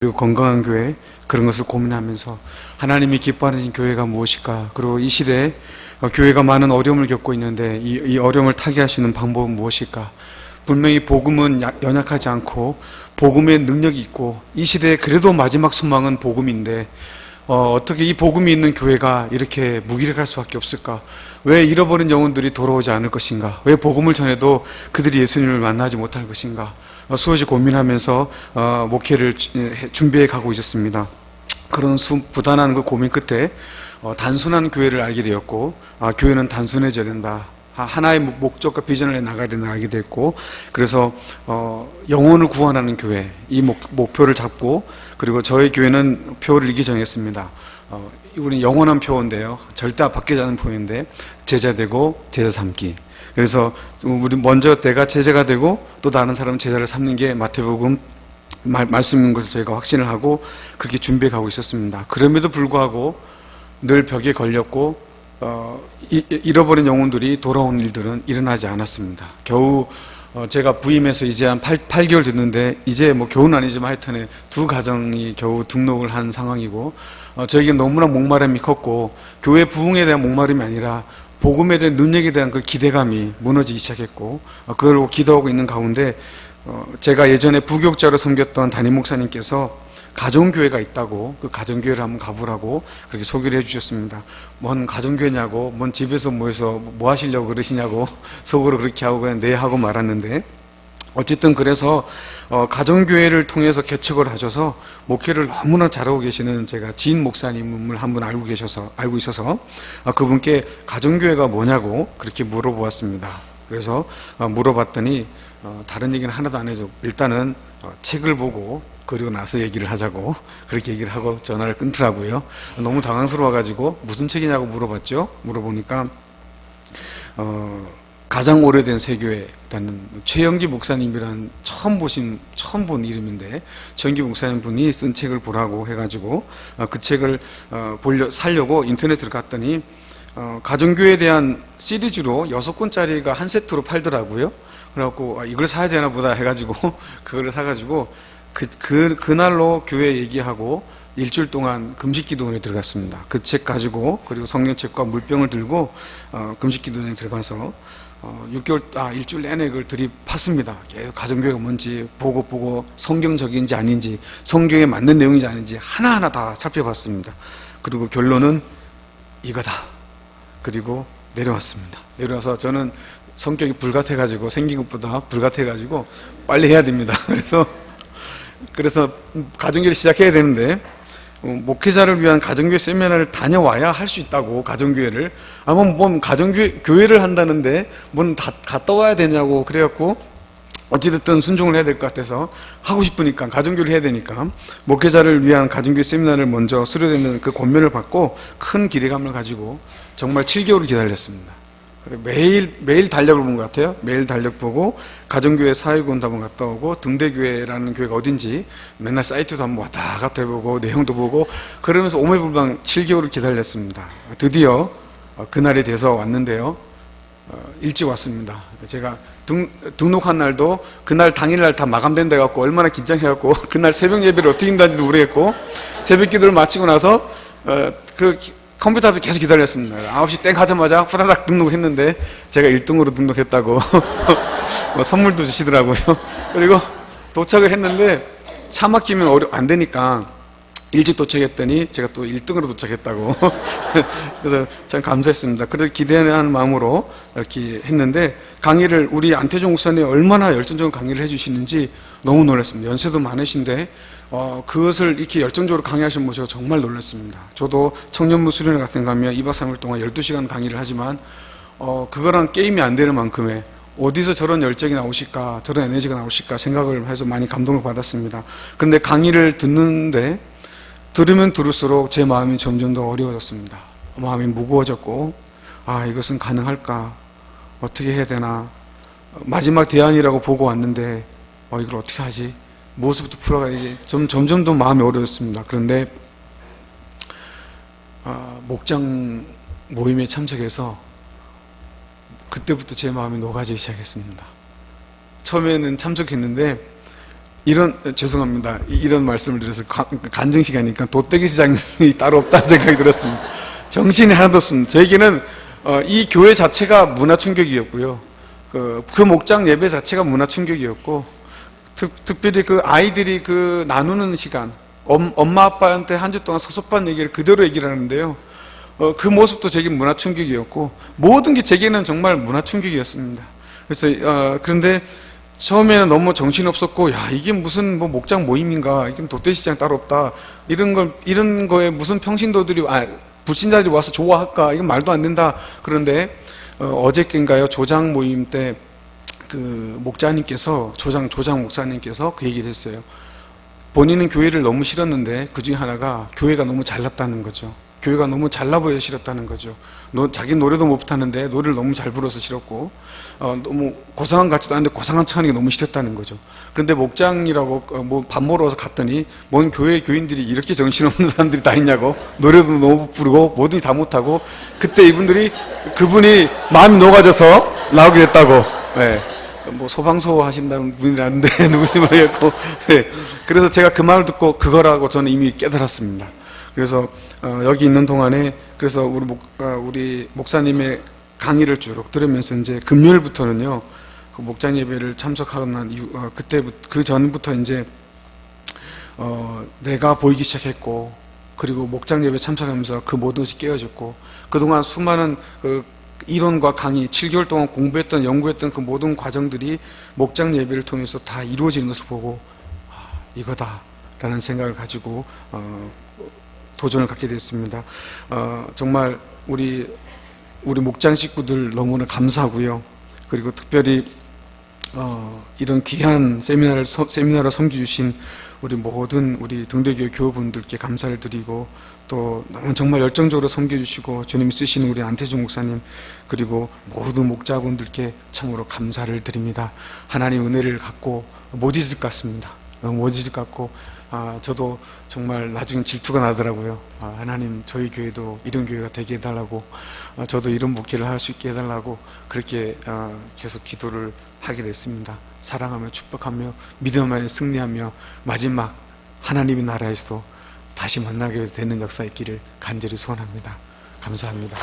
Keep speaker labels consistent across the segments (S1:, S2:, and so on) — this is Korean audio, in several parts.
S1: 그리고 건강한 교회, 그런 것을 고민하면서 하나님이 기뻐하는 교회가 무엇일까, 그리고 이 시대에 교회가 많은 어려움을 겪고 있는데 이 어려움을 타개할 수 있는 방법은 무엇일까. 분명히 복음은 연약하지 않고 복음의 능력이 있고 이 시대에 그래도 마지막 소망은 복음인데 어떻게 이 복음이 있는 교회가 이렇게 무기력할 수밖에 없을까? 왜 잃어버린 영혼들이 돌아오지 않을 것인가? 왜 복음을 전해도 그들이 예수님을 만나지 못할 것인가? 수없이 고민하면서 목회를 준비해 가고 있었습니다. 그런 부단한 그 고민 끝에 단순한 교회를 알게 되었고, 교회는 단순해져야 된다. 하나의 목적과 비전을 나가야 된다 알게 됐고, 그래서 영혼을 구원하는 교회, 이 목표를 잡고, 그리고 저희 교회는 표를 이렇게 정했습니다. 우리 영원한 표인데요, 절대 바뀌지 않는 표인데, 제자 되고 제자 삼기. 그래서 우리 먼저 내가 제자가 되고 또 다른 사람은 제자를 삼는 게 마태복음 말씀인 것을 저희가 확신을 하고 그렇게 준비해 가고 있었습니다. 그럼에도 불구하고 늘 벽에 걸렸고 잃어버린 영혼들이 돌아온 일들은 일어나지 않았습니다. 겨우 제가 부임해서 이제 한 8개월 됐는데 이제 뭐 겨우는 아니지만 하여튼 두 가정이 겨우 등록을 한 상황이고, 저에게 너무나 목마름이 컸고 교회 부흥에 대한 목마름이 아니라 복음에 대한 능력에 대한 그 기대감이 무너지기 시작했고, 그걸 기도하고 있는 가운데 제가 예전에 부교육자로 섬겼던 담임 목사님께서 가정교회가 있다고, 그 가정교회를 한번 가보라고 그렇게 소개를 해주셨습니다. 뭔 가정교회냐고, 뭔 집에서 모여서 뭐 하시려고 그러시냐고 속으로 그렇게 하고 그냥 네 하고 말았는데, 어쨌든 그래서 가정교회를 통해서 개척을 하셔서 목회를 너무나 잘하고 계시는 제가 지인 목사님을 한 분 알고 있어서 그분께 가정교회가 뭐냐고 그렇게 물어보았습니다. 그래서 물어봤더니 다른 얘기는 하나도 안 해줘. 일단은 책을 보고 그리고 나서 얘기를 하자고 그렇게 얘기를 하고 전화를 끊더라고요. 너무 당황스러워가지고 무슨 책이냐고 물어봤죠. 물어보니까 가장 오래된 세교회라는 최영기 목사님이라는 처음 본 이름인데, 최영기 목사님 분이 쓴 책을 보라고 해가지고 그 책을 사려고 인터넷을 갔더니 가정교회에 대한 시리즈로 6권짜리가 한 세트로 팔더라고요. 그래갖고 이걸 사야 되나 보다 해가지고 그거를 사가지고 그날로 교회 얘기하고 일주일 동안 금식기도원에 들어갔습니다. 그 책 가지고, 그리고 성경책과 물병을 들고 금식기도원에 들어가서 일주일 내내 그걸 들이팠습니다. 계속 가정교회가 뭔지 보고 성경적인지 아닌지, 성경에 맞는 내용인지 아닌지 하나하나 다 살펴봤습니다. 그리고 결론은 이거다. 그리고 내려왔습니다. 내려와서 저는 성격이 불같아가지고, 생긴 것보다 불같아가지고 빨리 해야 됩니다. 그래서 가정교회를 시작해야 되는데, 목회자를 위한 가정교회 세미나를 다녀와야 할 수 있다고, 가정교회를. 뭔 교회를 한다는데 뭔 갔다 와야 되냐고 그래갖고, 어찌됐든 순종을 해야 될 것 같아서 하고 싶으니까, 가정교회를 해야 되니까 목회자를 위한 가정교회 세미나를 먼저 수료되는 그 권면을 받고 큰 기대감을 가지고 정말 7개월을 기다렸습니다. 매일 달력을 본 것 같아요. 매일 달력 보고 가정교회 사회군도 한번 갔다 오고, 등대교회라는 교회가 어딘지 맨날 사이트도 한번 왔다 갔다 해보고 내용도 보고, 그러면서 오매불망 7개월을 기다렸습니다. 드디어 그날이 돼서 왔는데요. 일찍 왔습니다. 제가 등록한 날도 그날 당일날 다 마감된다 해갖고 얼마나 긴장해갖고 그날 새벽 예배를 어떻게 인다는지도 모르겠고, 새벽 기도를 마치고 나서 컴퓨터 앞에 계속 기다렸습니다. 9시 땡 하자마자 후다닥 등록을 했는데 제가 1등으로 등록했다고 선물도 주시더라고요. 그리고 도착을 했는데 차 막히면 안 되니까 일찍 도착했더니 제가 또 1등으로 도착했다고 그래서 참 감사했습니다. 그래도 기대하는 마음으로 이렇게 했는데, 강의를 우리 안태종 목사님 얼마나 열정적인 강의를 해주시는지 너무 놀랐습니다. 연세도 많으신데 그것을 이렇게 열정적으로 강의하시는 모습이 정말 놀랐습니다. 저도 청년부 수련회 같은 거 가면 2박 3일 동안 12시간 강의를 하지만 그거랑 게임이 안 되는 만큼의 어디서 저런 열정이 나오실까, 저런 에너지가 나오실까 생각을 해서 많이 감동을 받았습니다. 그런데 강의를 들으면 들을수록 제 마음이 점점 더 어려워졌습니다. 마음이 무거워졌고, 이것은 가능할까? 어떻게 해야 되나? 마지막 대안이라고 보고 왔는데 이걸 어떻게 하지? 무엇부터 풀어가야지? 점점 더 마음이 어려웠습니다. 그런데 목장 모임에 참석해서 그때부터 제 마음이 녹아지기 시작했습니다. 처음에는 참석했는데 죄송합니다. 이런 말씀을 드려서 간증 시간이니까 도떼기 시장이 따로 없다는 생각이 들었습니다. 정신이 하나도 없습니다. 저에게는 이 교회 자체가 문화 충격이었고요. 그 목장 예배 자체가 문화 충격이었고, 특별히 그 아이들이 그 나누는 시간, 엄마 아빠한테 한 주 동안 서섭반 얘기를 그대로 얘기를 하는데요. 그 모습도 제게 문화 충격이었고, 모든 게 제게는 정말 문화 충격이었습니다. 그래서 그런데 처음에는 너무 정신없었고, 야, 이게 무슨 뭐 목장 모임인가, 이게 도떼시장 따로 없다, 이런 거에 무슨 평신도들이, 불신자들이 와서 좋아할까, 이건 말도 안 된다. 그런데 어저께인가요, 조장 모임 때 그 목자님께서, 조장 목사님께서 그 얘기를 했어요. 본인은 교회를 너무 싫었는데 그 중에 하나가 교회가 너무 잘났다는 거죠. 교회가 너무 잘나 보여 싫었다는 거죠. 자기 노래도 못하는데 노래를 너무 잘 불러서 싫었고, 너무 고상한 것 같지도 않은데 고상한 척 하는 게 너무 싫었다는 거죠. 그런데 목장이라고 뭐 밥 먹으러 와서 갔더니 뭔 교회 교인들이 이렇게 정신없는 사람들이 다 있냐고, 노래도 너무 못 부르고 뭐든지 다 못하고, 그때 그분이 마음이 녹아져서 나오게 됐다고. 네. 뭐 소방서 하신다는 분이라는데 누구인지 모르겠고, 네. 그래서 제가 그 말을 듣고 그거라고 저는 이미 깨달았습니다. 그래서 여기 있는 동안에, 그래서 우리 목사님의 강의를 쭉 들으면서 이제 금요일부터는요, 그 목장 예배를 참석하고 난 이후, 그 전부터 이제 내가 보이기 시작했고, 그리고 목장 예배 참석하면서 그 모든 것이 깨어졌고, 그동안 수많은 그 이론과 강의, 7개월 동안 공부했던, 연구했던 그 모든 과정들이 목장 예배를 통해서 다 이루어지는 것을 보고, 이거다라는 생각을 가지고 도전을 갖게 됐습니다. 정말 우리 목장 식구들 너무나 감사하고요. 그리고 특별히 이런 귀한 세미나를 섬겨주신 우리 모든 우리 등대교회 교우분들께 감사를 드리고, 또 너무 정말 열정적으로 섬겨주시고 주님이 쓰시는 우리 안태종 목사님, 그리고 모든 목자분들께 참으로 감사를 드립니다. 하나님 은혜를 갖고 못 잊을 것 같습니다. 너무 못 잊을 것 같고, 저도 정말 나중에 질투가 나더라고요. 하나님, 저희 교회도 이런 교회가 되게 해달라고, 저도 이런 목회를 할 수 있게 해달라고, 그렇게 계속 기도를 하게 됐습니다. 사랑하며 축복하며 믿음 안에 승리하며 마지막 하나님의 나라에서도 다시 만나게 되는 역사 있기를 간절히 소원합니다. 감사합니다.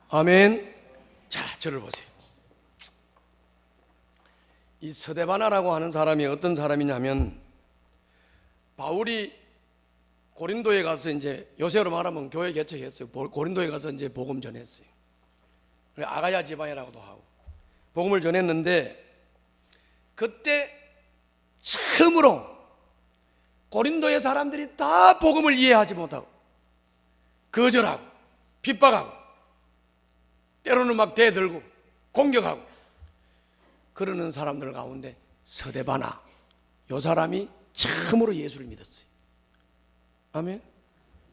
S2: 아멘. 자, 저를 보세요. 이 스데바나라고 하는 사람이 어떤 사람이냐면, 바울이 고린도에 가서 이제 요새로 말하면 교회 개척했어요. 고린도에 가서 이제 복음 전했어요. 아가야 지방이라고도 하고 복음을 전했는데, 그때 처음으로 고린도의 사람들이 다 복음을 이해하지 못하고 거절하고 핍박하고 때로는 막 대들고 공격하고 그러는 사람들 가운데 스데바나, 요 사람이 처음으로 예수를 믿었어요. 아멘.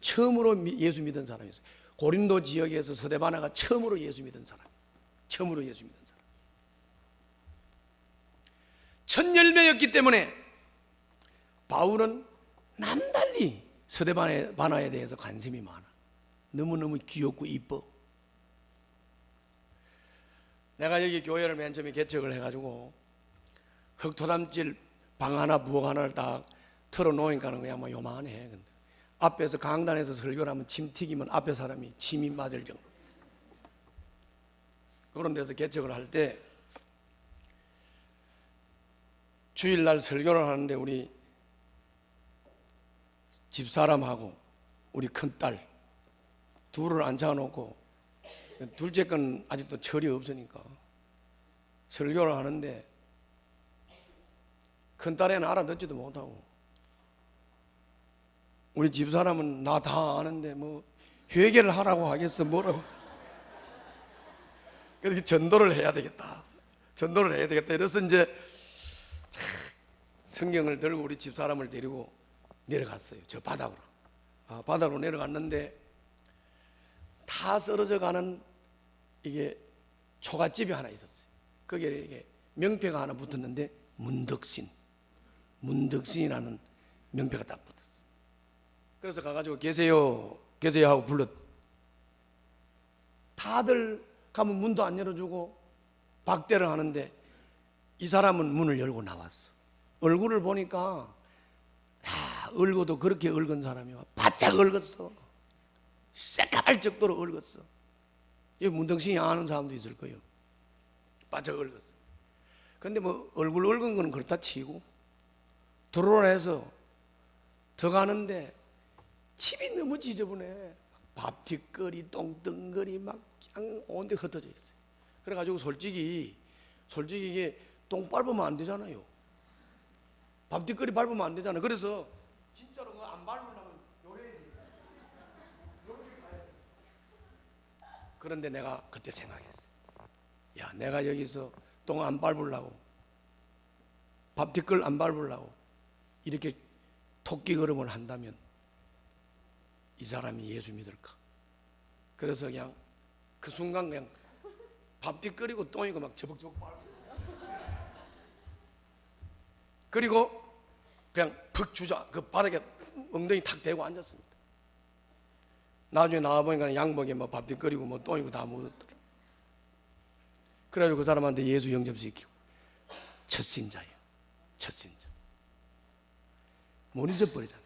S2: 처음으로 예수 믿은 사람이었어요. 고린도 지역에서 스데바나가 처음으로 예수 믿은 사람, 처음으로 예수 믿은 사람. 첫 열매였기 때문에 바울은 남달리 스데바나에 대해서 관심이 많아. 너무너무 귀엽고 이뻐. 내가 여기 교회를 맨 처음에 개척을 해가지고 흙토담질 방 하나 부엌 하나를 딱 틀어놓으니까 그냥 뭐 요만해. 근데 앞에서 강단에서 설교를 하면 침 튀기면 앞에 사람이 침이 맞을 정도. 그런 데서 개척을 할 때 주일날 설교를 하는데 우리 집사람하고 우리 큰딸 둘을 앉혀놓고, 둘째 건 아직도 철이 없으니까 설교를 하는데 큰딸애는 알아듣지도 못하고, 우리 집사람은 나 다 아는데 뭐 회개를 하라고 하겠어 뭐라고. 그래서 전도를 해야 되겠다, 전도를 해야 되겠다. 이래서 이제 성경을 들고 우리 집사람을 데리고 내려갔어요. 저 바닥으로. 바닥으로 내려갔는데 다 쓰러져 가는 이게 초가집이 하나 있었어요. 거기에 이게 명패가 하나 붙었는데 문덕신이라는 명패가 딱 붙었어요. 그래서 가가지고 계세요 하고 불렀. 다들 가면 문도 안 열어주고 박대를 하는데 이 사람은 문을 열고 나왔어. 얼굴을 보니까 얼고도 그렇게 얽은 사람이 바짝 얽었어. 새까말 정도로 얽었어. 이 문덕신이 아는 사람도 있을 거예요. 바짝 얽었어. 근데 뭐 얼굴 얽은 거는 그렇다 치고 들어오라 해서 더 가는데 집이 너무 지저분해. 밥뒷거리, 똥등거리 막 그냥 온데 흩어져 있어요. 그래가지고 솔직히 이게 똥 밟으면 안 되잖아요. 밥뒷거리 밟으면 안 되잖아요. 그래서 진짜로 그거 안 밟으려면 요래 가야 돼. 그런데 내가 그때 생각했어. 야, 내가 여기서 똥 안 밟으려고, 밥뒷걸 안 밟으려고 이렇게 토끼 걸음을 한다면 이 사람이 예수 믿을까? 그래서 그냥 그 순간 그냥 밥뒷거리고 똥이고 막 저벅저벅 밟고, 그리고 그냥 푹 주저 그 바닥에 엉덩이 탁 대고 앉았습니다. 나중에 나와보니까 양복에 뭐 밥뒷거리고 뭐 똥이고 다 묻었더라. 그래가지고 그 사람한테 예수 영접시키고, 첫신자예요. 첫신자. 못 잊어버리잖아요.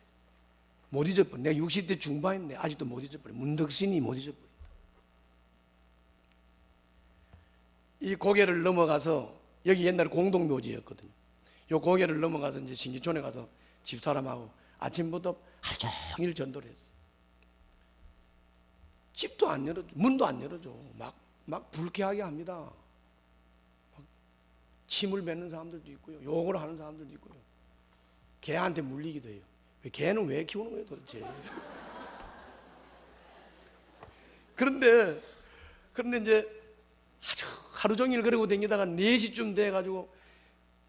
S2: 못 잊어버려. 내가 60대 중반인데 아직도 못 잊어버려. 문덕신이 못 잊어버려. 이 고개를 넘어가서, 여기 옛날에 공동묘지였거든요. 이 고개를 넘어가서 이제 신기촌에 가서 집사람하고 아침부터 하루 종일 전도를 했어. 집도 안 열어줘, 문도 안 열어줘. 막 불쾌하게 합니다. 막 침을 뱉는 사람들도 있고요, 욕을 하는 사람들도 있고요. 개한테 물리기도 해요. 개는 왜 키우는 거예요 도대체? 그런데 이제 하루 종일 그러고 다니다가 4시쯤 돼가지고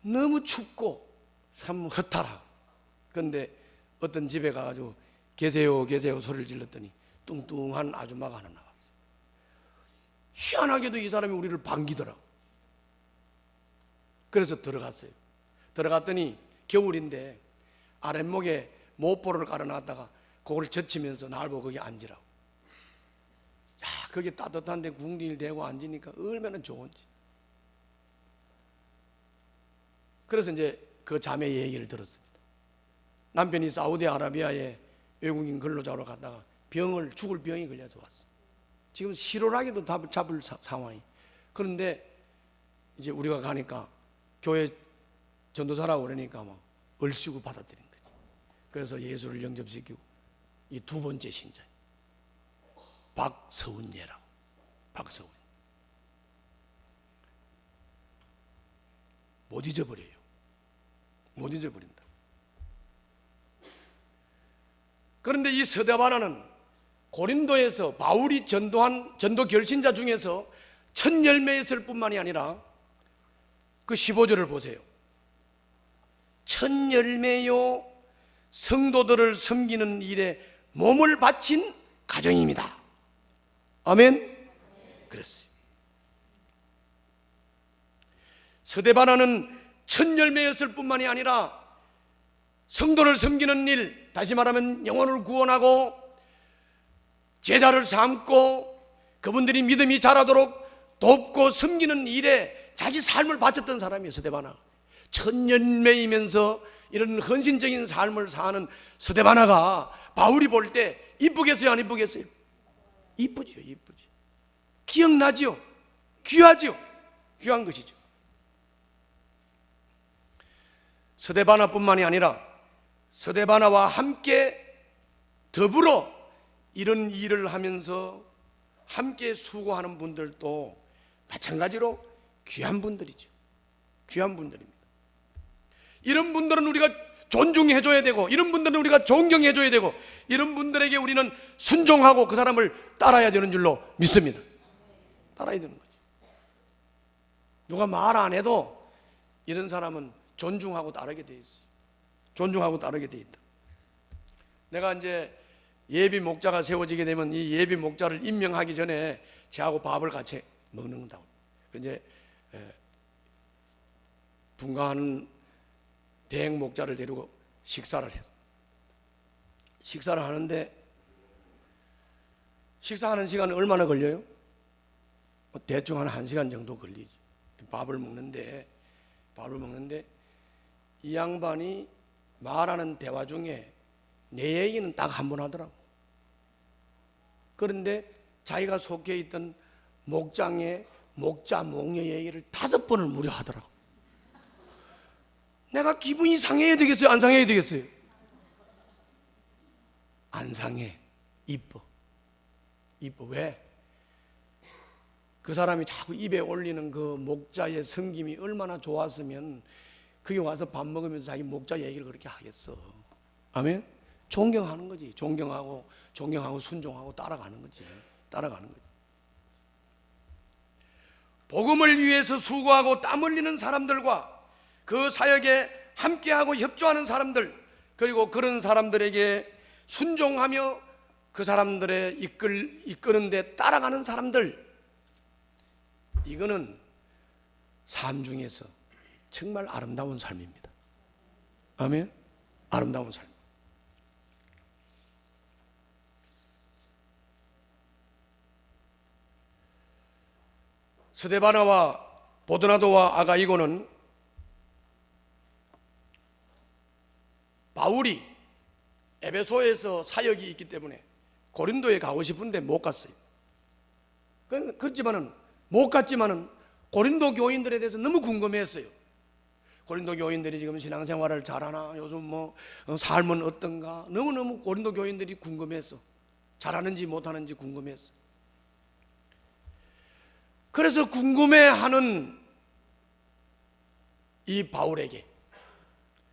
S2: 너무 춥고 참 허탈하고, 그런데 어떤 집에 가가지고 계세요 소리를 질렀더니 뚱뚱한 아줌마가 하나 나왔어요. 희한하게도 이 사람이 우리를 반기더라고. 그래서 들어갔어요. 들어갔더니 겨울인데 아랫목에 모포를 깔아놨다가 그걸 젖히면서 날 보고 거기 앉으라고. 야, 거기 따뜻한데 궁둥이를 대고 앉으니까 얼마나 좋은지. 그래서 이제 그 자매 얘기를 들었습니다. 남편이 사우디아라비아에 외국인 근로자로 갔다가 죽을 병이 걸려서 왔어. 지금 실오라기도 잡을 상황이. 그런데 이제 우리가 가니까 교회 전도사라고 그러니까 막 얼씨구 받아들인 거지. 그래서 예수를 영접시키고 이 두 번째 신자 박서운예라고. 박서운 못 잊어버려요. 못 잊어버린다. 그런데 이 스데바나는 고린도에서 바울이 전도한 전도 결신자 중에서 첫 열매였을 뿐만이 아니라 그 15절을 보세요. 첫 열매요 성도들을 섬기는 일에 몸을 바친 가정입니다. 아멘. 그랬어요. 스데바나는 첫 열매였을 뿐만이 아니라 성도를 섬기는 일, 다시 말하면 영혼을 구원하고 제자를 삼고 그분들이 믿음이 자라도록 돕고 섬기는 일에 자기 삶을 바쳤던 사람이에요. 스데바나. 첫 열매이면서 이런 헌신적인 삶을 사는 스데바나가 바울이 볼 때 이쁘겠어요, 안 이쁘겠어요? 이쁘죠, 이쁘지. 기억나지요? 귀하지요? 귀한 것이죠. 스데바나뿐만이 아니라 스데바나와 함께 더불어 이런 일을 하면서 함께 수고하는 분들도 마찬가지로 귀한 분들이죠. 귀한 분들입니다. 이런 분들은 우리가 존중해줘야 되고, 이런 분들은 우리가 존경해줘야 되고, 이런 분들에게 우리는 순종하고 그 사람을 따라야 되는 줄로 믿습니다. 따라야 되는 거죠. 누가 말 안 해도 이런 사람은 존중하고 따르게 돼 있어요. 존중하고 따르게 돼 있다. 내가 이제 예비 목자가 세워지게 되면 이 예비 목자를 임명하기 전에 저하고 밥을 같이 먹는다고. 이제 분가하는 대행 목자를 데리고 식사를 했어. 식사를 하는데 식사하는 시간은 얼마나 걸려요? 대충 한 1시간 정도 걸리지. 밥을 먹는데 이 양반이 말하는 대화 중에 내 얘기는 딱 한 번 하더라고. 그런데 자기가 속해 있던 목장의 목자 목녀 얘기를 5번을 무려 하더라고. 내가 기분이 상해야 되겠어요? 안 상해야 되겠어요? 안 상해. 이뻐. 왜? 그 사람이 자꾸 입에 올리는 그 목자의 섬김이 얼마나 좋았으면 그게 와서 밥 먹으면서 자기 목자 얘기를 그렇게 하겠어. 아멘? 존경하는 거지. 존경하고 순종하고 따라가는 거지. 복음을 위해서 수고하고 땀 흘리는 사람들과 그 사역에 함께하고 협조하는 사람들, 그리고 그런 사람들에게 순종하며 그 사람들의 이끄는 데 따라가는 사람들, 이거는 삶 중에서 정말 아름다운 삶입니다. 아멘? 아름다운 삶. 스데바나와 보드나도와 아가이고는 바울이 에베소에서 사역이 있기 때문에 고린도에 가고 싶은데 못 갔어요. 그렇지만은 못 갔지만은 고린도 교인들에 대해서 너무 궁금했어요. 고린도 교인들이 지금 신앙생활을 잘하나, 요즘 뭐 삶은 어떤가, 너무너무 고린도 교인들이 궁금했어. 잘하는지 못하는지 궁금했어. 그래서 궁금해하는 이 바울에게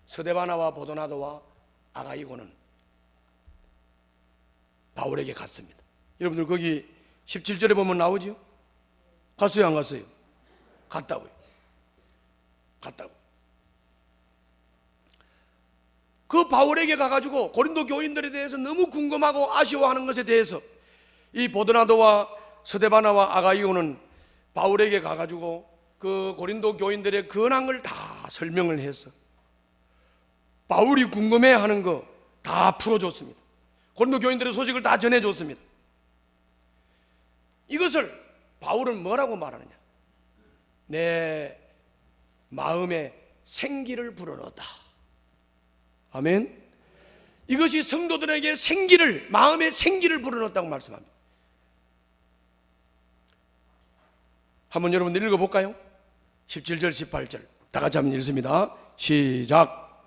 S2: 스데바나와 보도나도와 아가이고는 바울에게 갔습니다. 여러분들 거기 17절에 보면 나오죠? 갔어요, 안 갔어요? 갔다고요. 그 바울에게 가가지고 고린도 교인들에 대해서 너무 궁금하고 아쉬워하는 것에 대해서 이 보드나도와 스데바나와 아가이오는 바울에게 가가지고 그 고린도 교인들의 근황을 다 설명을 해서 바울이 궁금해하는 거 다 풀어줬습니다. 고린도 교인들의 소식을 다 전해줬습니다. 이것을 바울은 뭐라고 말하느냐? 내 마음에 생기를 불어넣었다. 아멘. 이것이 성도들에게 생기를, 마음에 생기를 불어넣었다고 말씀합니다. 한번 여러분들 읽어볼까요? 17절 18절 다 같이 한번 읽습니다. 시작.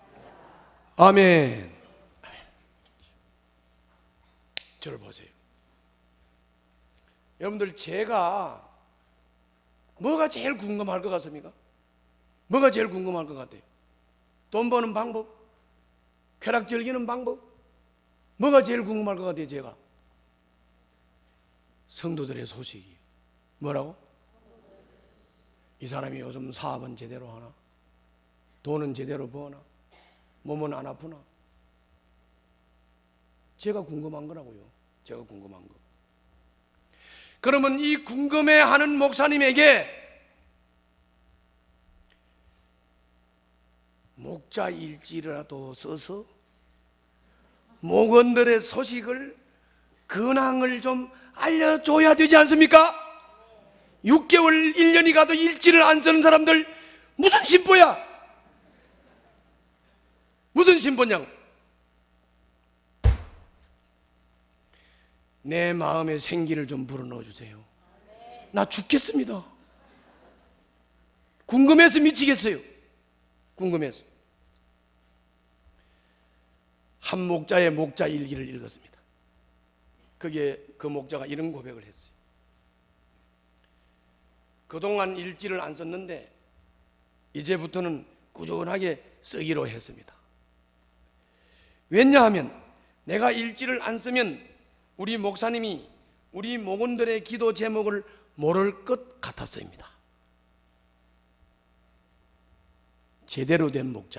S2: 아멘. 저를 보세요. 여러분들, 제가 뭐가 제일 궁금할 것 같습니까? 뭐가 제일 궁금할 것 같아요? 돈 버는 방법? 쾌락 즐기는 방법? 뭐가 제일 궁금할 것 같아요? 제가 성도들의 소식이에요. 뭐라고? 이 사람이 요즘 사업은 제대로 하나? 돈은 제대로 버나? 몸은 안 아프나? 제가 궁금한 거라고요. 제가 궁금한 거. 그러면 이 궁금해하는 목사님에게 목자 일지라도 써서 목원들의 소식을, 근황을 좀 알려줘야 되지 않습니까? 6개월, 1년이 가도 일지를 안 쓰는 사람들 무슨 신보야? 무슨 신보냐고. 내 마음에 생기를 좀 불어넣어 주세요. 나 죽겠습니다. 궁금해서 미치겠어요. 궁금해서. 한 목자의 목자 일기를 읽었습니다. 그게 그 목자가 이런 고백을 했어요. 그동안 일지를 안 썼는데 이제부터는 꾸준하게 쓰기로 했습니다. 왜냐하면 내가 일지를 안 쓰면 우리 목사님이 우리 목원들의 기도 제목을 모를 것 같았습니다. 제대로 된 목자,